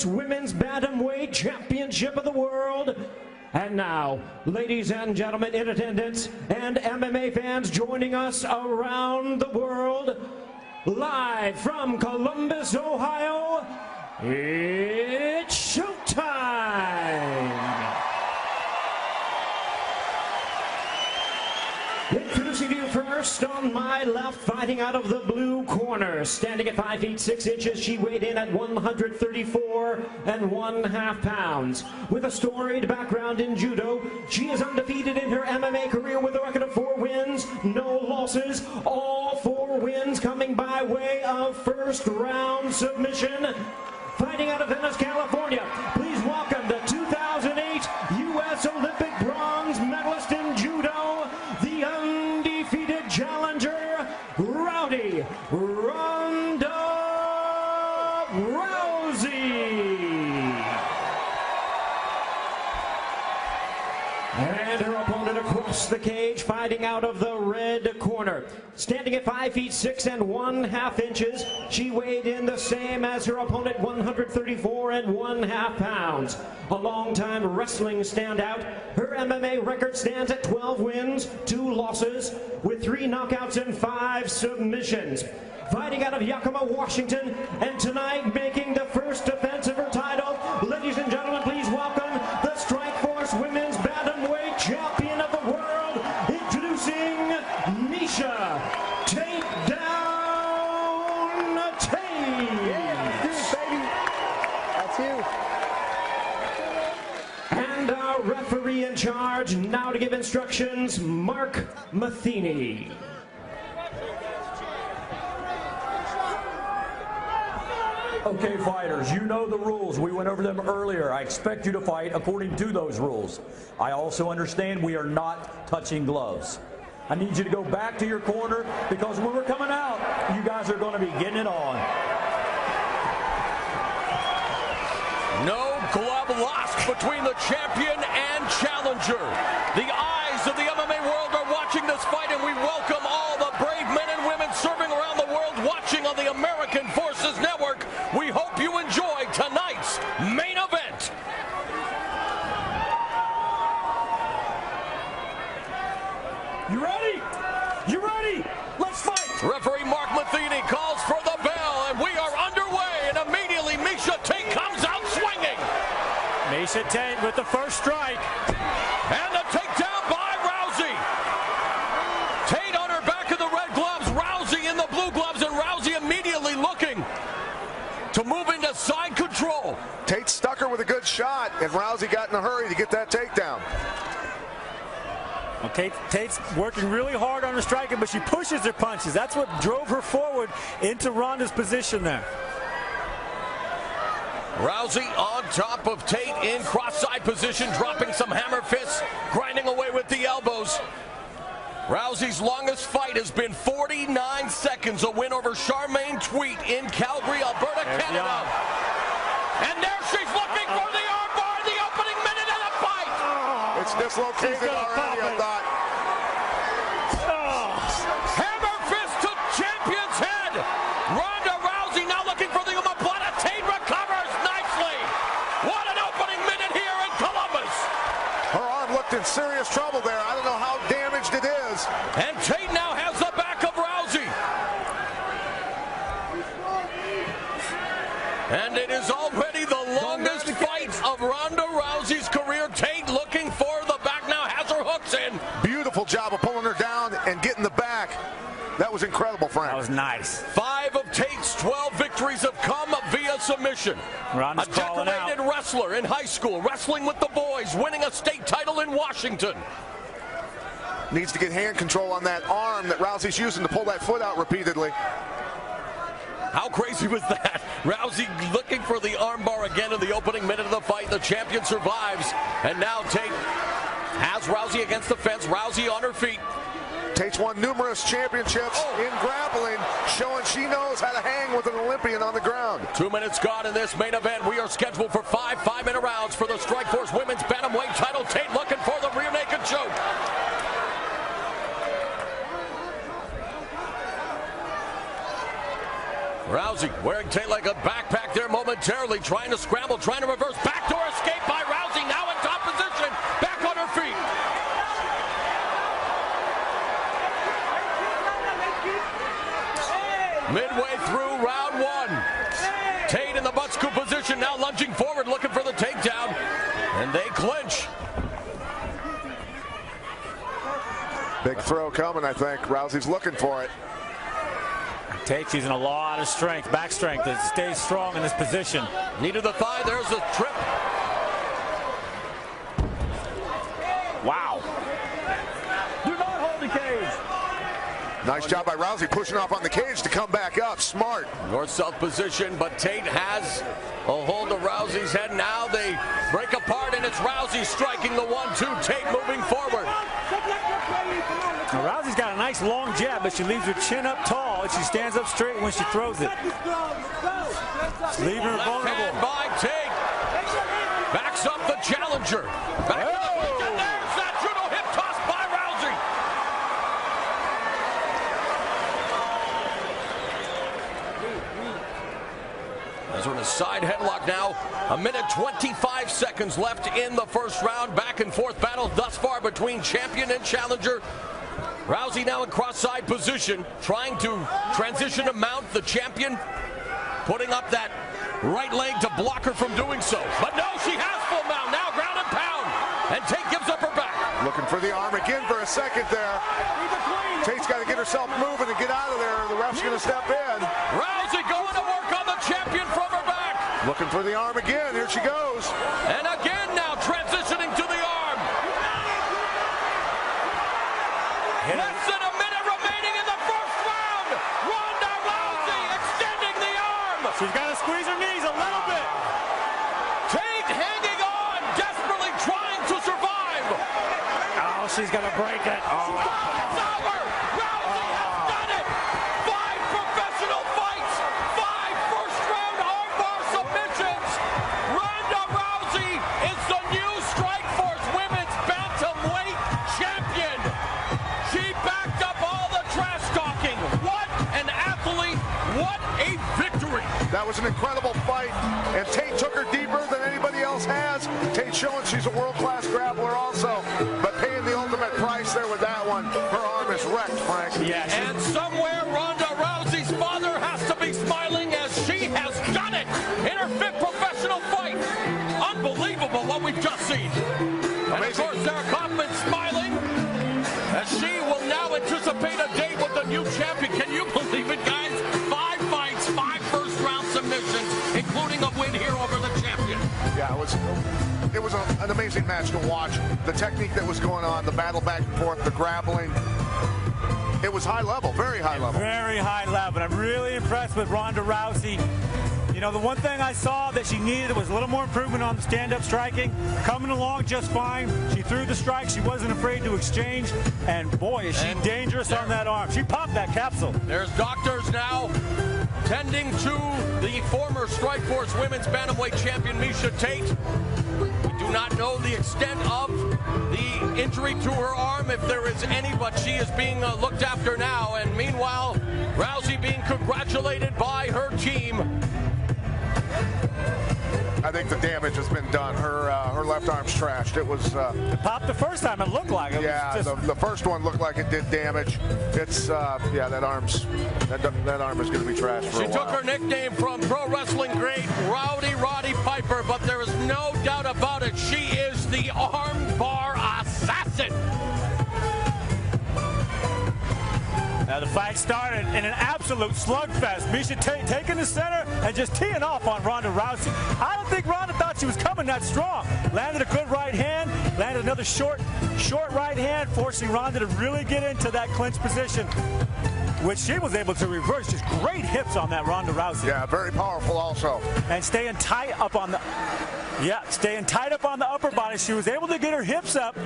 Strikeforce Women's Bantamweight Championship of the World. And now, ladies and gentlemen in attendance and MMA fans joining us around the world, live from Columbus, Ohio, it's showtime! Introducing you first, on my left, fighting out of the blue corner, standing at 5 feet 6 inches, she weighed in at 134 1/2 pounds. With a storied background in judo, she is undefeated in her MMA career with a record of 4 wins, no losses, all 4 wins coming by way of first round submission. Fighting out of Venice, California, please welcome the 2008 U.S. Olympic bronze medalist in judo, the undefeated challenger, Ronda Rousey. And her opponent across the cage, fighting out of the red corner. Standing at 5 feet 6 1/2 inches, she weighed in the same as her opponent, 134 1/2 pounds. A long-time wrestling standout, her MMA record stands at 12 wins, 2 losses, with 3 knockouts and 5 submissions. Fighting out of Yakima, Washington, and tonight making the first defense of her title, ladies and gentlemen, please welcome the Strikeforce Women's Bantamweight Champion of the World, introducing MIESHA Tate Down Tate. Yeah, let's do it, baby. That's you. And our referee in charge now to give instructions, Mark Matheny. Okay, fighters, you know the rules. We went over them earlier. I expect you to fight according to those rules. I also understand we are not touching gloves. I need you to go back to your corner because when we're coming out, you guys are going to be getting it on. No glove lost between the champion and challenger. The eyes of the MMA world are watching this fight, and we welcome all the brave men and women serving around the world watching on the American Forces Network. We hope you enjoy tonight's main event. You ready? You ready? Let's fight! Referee Mark Matheny calls for the bell, and we are underway, and immediately MIESHA Tate comes out swinging. MIESHA Tate with the first strike. And the takedown by Rousey. Tate on her back in the red gloves, Rousey in the blue gloves, and Rousey immediately looking to move into side control. Tate stuck her with a good shot, and Rousey got in a hurry to get that takedown. Okay, Tate's working really hard on her striking, but she pushes her punches. That's what drove her forward into Ronda's position there. Rousey on top of Tate in cross-side position, dropping some hammer fists, grinding away with the elbows. Rousey's longest fight has been 49 seconds, a win over Charmaine Tweet in Calgary, Alberta, Canada. And there she's looking for the arm bar, the opening minute of the fight. It's dislocated already, I thought. Hammer fist to champion's head. Ronda Rousey now looking for the omoplata. Tate recovers nicely. What an opening minute here in Columbus. Her arm looked in serious trouble there. I don't know how damaged it is. And Tate now has the back of Rousey. And it is already the longest fight of Ronda Rousey's career. Tate looking for the back now, has her hooks in. Beautiful job of pulling her down and getting the back. That was incredible, Frank. That was nice. 5 of Tate's 12 victories have come via submission. Ronda's a calling decorated out. wrestler in high school, wrestling with the boys, winning a state title in Washington. Needs to get hand control on that arm that Rousey's using to pull that foot out repeatedly. How crazy was that? Rousey looking for the armbar again in the opening minute of the fight. The champion survives. And now Tate has Rousey against the fence. Rousey on her feet. Tate's won numerous championships in grappling, showing she knows how to hang with an Olympian on the ground. 2 minutes gone in this main event. We are scheduled for 5 5-minute rounds for the Strikeforce Women's Bantamweight title. Tate looking for the rear naked choke. Rousey wearing Tate like a backpack there momentarily. momentarily, trying to scramble, trying to reverse. Backdoor escape by Rousey, now in top position. Back on her feet. Midway through round one. Tate in the butt scoop position, now lunging forward, looking for the takedown. And they clinch. Big throw coming, I think. Rousey's looking for it. Tate's using a lot of strength, back strength, to stay strong in this position. Knee to the thigh, there's the trip. Wow. Do not hold the cage. Nice job by Rousey pushing off on the cage to come back up. Smart. North-south position, but Tate has a hold of Rousey's head. Now they break apart, and it's Rousey striking the 1-2. Tate moving forward. Now, Rousey's got a nice long jab, but she leaves her chin up tall, and she stands up straight when she throws it. Leaving her vulnerable. Left hand by Tate. Backs up the challenger. Back to the feet, and there's that judo hip toss by Rousey. As we're in a side headlock now, a minute 25 seconds left in the first round. Back and forth battle thus far between champion and challenger. Rousey now in cross-side position, trying to transition to mount the champion, putting up that right leg to block her from doing so. But no, she has full mount, now ground and pound, and Tate gives up her back. Looking for the arm again for a second there. Tate's got to get herself moving and get out of there. The ref's going to step in. Rousey going to work on the champion from her back. Looking for the arm again. Here she goes. And again now transitioning to the arm. Less than a minute remaining in the first round. Ronda Rousey extending the arm. She's got to squeeze her knees a little bit. Tate hanging on, desperately trying to survive. Oh, she's going to break it. Oh. It's over. Rousey has done it. 5 professional fights. 5 first-round armbar submissions. Ronda Rousey is the new Strikeforce Women's Bantamweight champion. She backed up all the trash talking. What an athlete. What a victory. That was an incredible fight, and Tate took her deeper than anybody else has. Tate showing she's a world-class grappler also, but paying the ultimate price there with that one. Her arm is wrecked, Frank. Yeah. And somewhere Ronda Rousey's father has to be smiling as she has done it in her 5th professional fight. Unbelievable what we've just seen. And of course, Sarah Kaufman smiling as she will now anticipate a date with the new champion. Can you believe it, guys? 5 fights, 5 first-round submissions, including a win here over the champion. Yeah, it was an amazing match to watch. The technique that was going on, the battle back and forth, the grappling. It was high level, very high level. Very high level. I'm really impressed with Ronda Rousey. You know, the one thing I saw that she needed was a little more improvement on the stand-up striking. Coming along just fine. She threw the strike. She wasn't afraid to exchange. And boy, is she dangerous on that arm. She popped that capsule. There's doctors now tending to the former Strikeforce Women's Bantamweight champion, MIESHA Tate. We do not know the extent of the injury to her arm, if there is any, but she is being looked after now. And meanwhile, Rousey being congratulated by her team. I think the damage has been done. Her left arm's trashed. It was It popped the first time. It looked like it. yeah. Was just... The first one looked like it did damage. It's yeah. That arm is going to be trashed for a while. She took her nickname from pro wrestling great Rowdy Roddy Piper, but there is no doubt about it. She is the arm bar assassin. Now the fight started in an absolute slugfest. MIESHA Tate taking the center and just teeing off on Ronda Rousey. I don't think Ronda thought she was coming that strong. Landed a good right hand, landed another short right hand, forcing Ronda to really get into that clinch position, which she was able to reverse. Just great hips on that Ronda Rousey. Yeah, very powerful also. And staying tight up on the upper body. She was able to get her hips up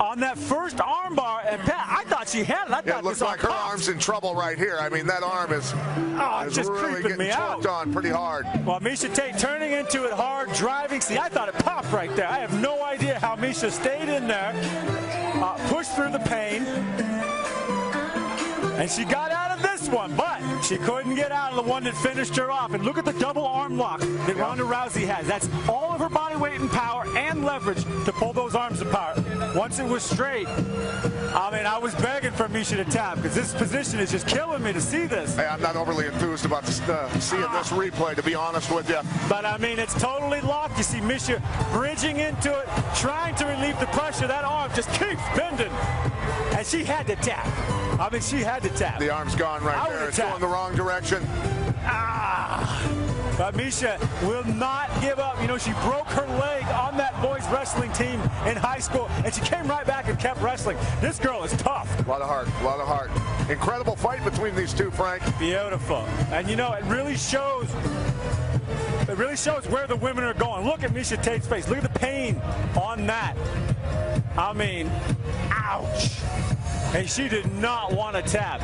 on that first armbar, and Pat, I thought she had it. I thought it looks like her arm's in trouble right here. I mean, that arm is just really creeping me getting out. choked on pretty hard. Well, MIESHA Tate turning into it hard, driving. See, I thought it popped right there. I have no idea how MIESHA stayed in there, pushed through the pain, and she got out of this one. But She couldn't get out of the one that finished her off. And look at the double arm lock that Ronda Rousey has. That's all of her body weight and power and leverage to pull those arms apart. Once it was straight, I mean, I was begging for MIESHA to tap because this position is just killing me to see this. Hey, I'm not overly enthused about seeing this replay, to be honest with you. But, I mean, it's totally locked. You see MIESHA bridging into it, trying to relieve the pressure. That arm just keeps bending. And she had to tap. I mean, she had to tap. The arm's gone right there. It's going the wrong direction. But MIESHA will not give up. You know, she broke her leg on that boys wrestling team in high school, and she came right back and kept wrestling. This girl is tough. A lot of heart, a lot of heart. Incredible fight between these two, Frank. Beautiful. And, you know, it really shows where the women are going. Look at MIESHA Tate's face. Look at the pain on that. I mean, ouch. And she did not want to tap.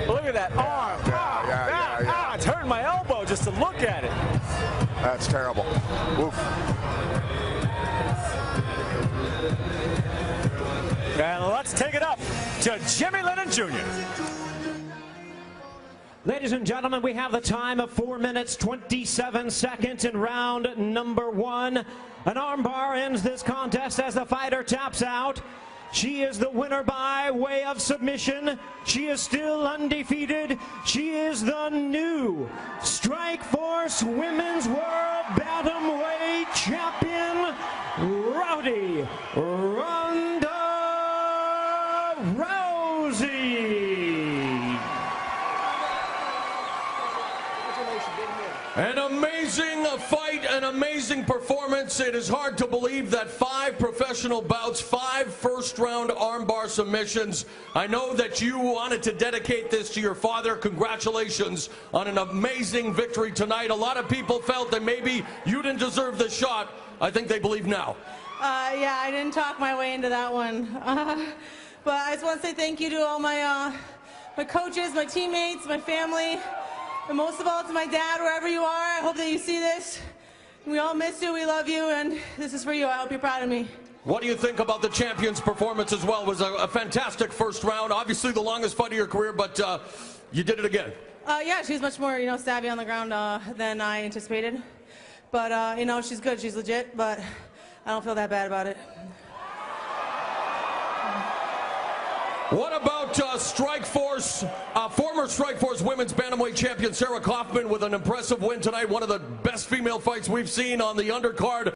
Look at that arm. Yeah. It's hurting my elbow just to look at it. That's terrible. Oof. And let's take it up to Jimmy Lennon Jr. Ladies and gentlemen, we have the time of 4 minutes, 27 seconds in round number 1. An armbar ends this contest as the fighter taps out. She is the winner by way of submission. She is still undefeated. She is the new Strikeforce Women's World Bantamweight Champion, Ronda Rousey. An amazing fight, an amazing performance. It is hard to believe that 5 professional bouts, 5 first-round armbar submissions. I know that you wanted to dedicate this to your father. Congratulations on an amazing victory tonight. A lot of people felt that maybe you didn't deserve the shot. I think they believe now. Yeah, I didn't talk my way into that one. But I just want to say thank you to all my coaches, my teammates, my family. And most of all, to my dad, wherever you are. I hope that you see this. We all miss you, we love you, and this is for you. I hope you're proud of me. What do you think about the champion's performance as well? It was a fantastic first round. Obviously the longest fight of your career, but you did it again. Yeah, she was much more, savvy on the ground than I anticipated. But, she's good, she's legit, but I don't feel that bad about it. What about Strikeforce, former Strikeforce Women's Bantamweight Champion Sarah Kaufman with an impressive win tonight, one of the best female fights we've seen on the undercard.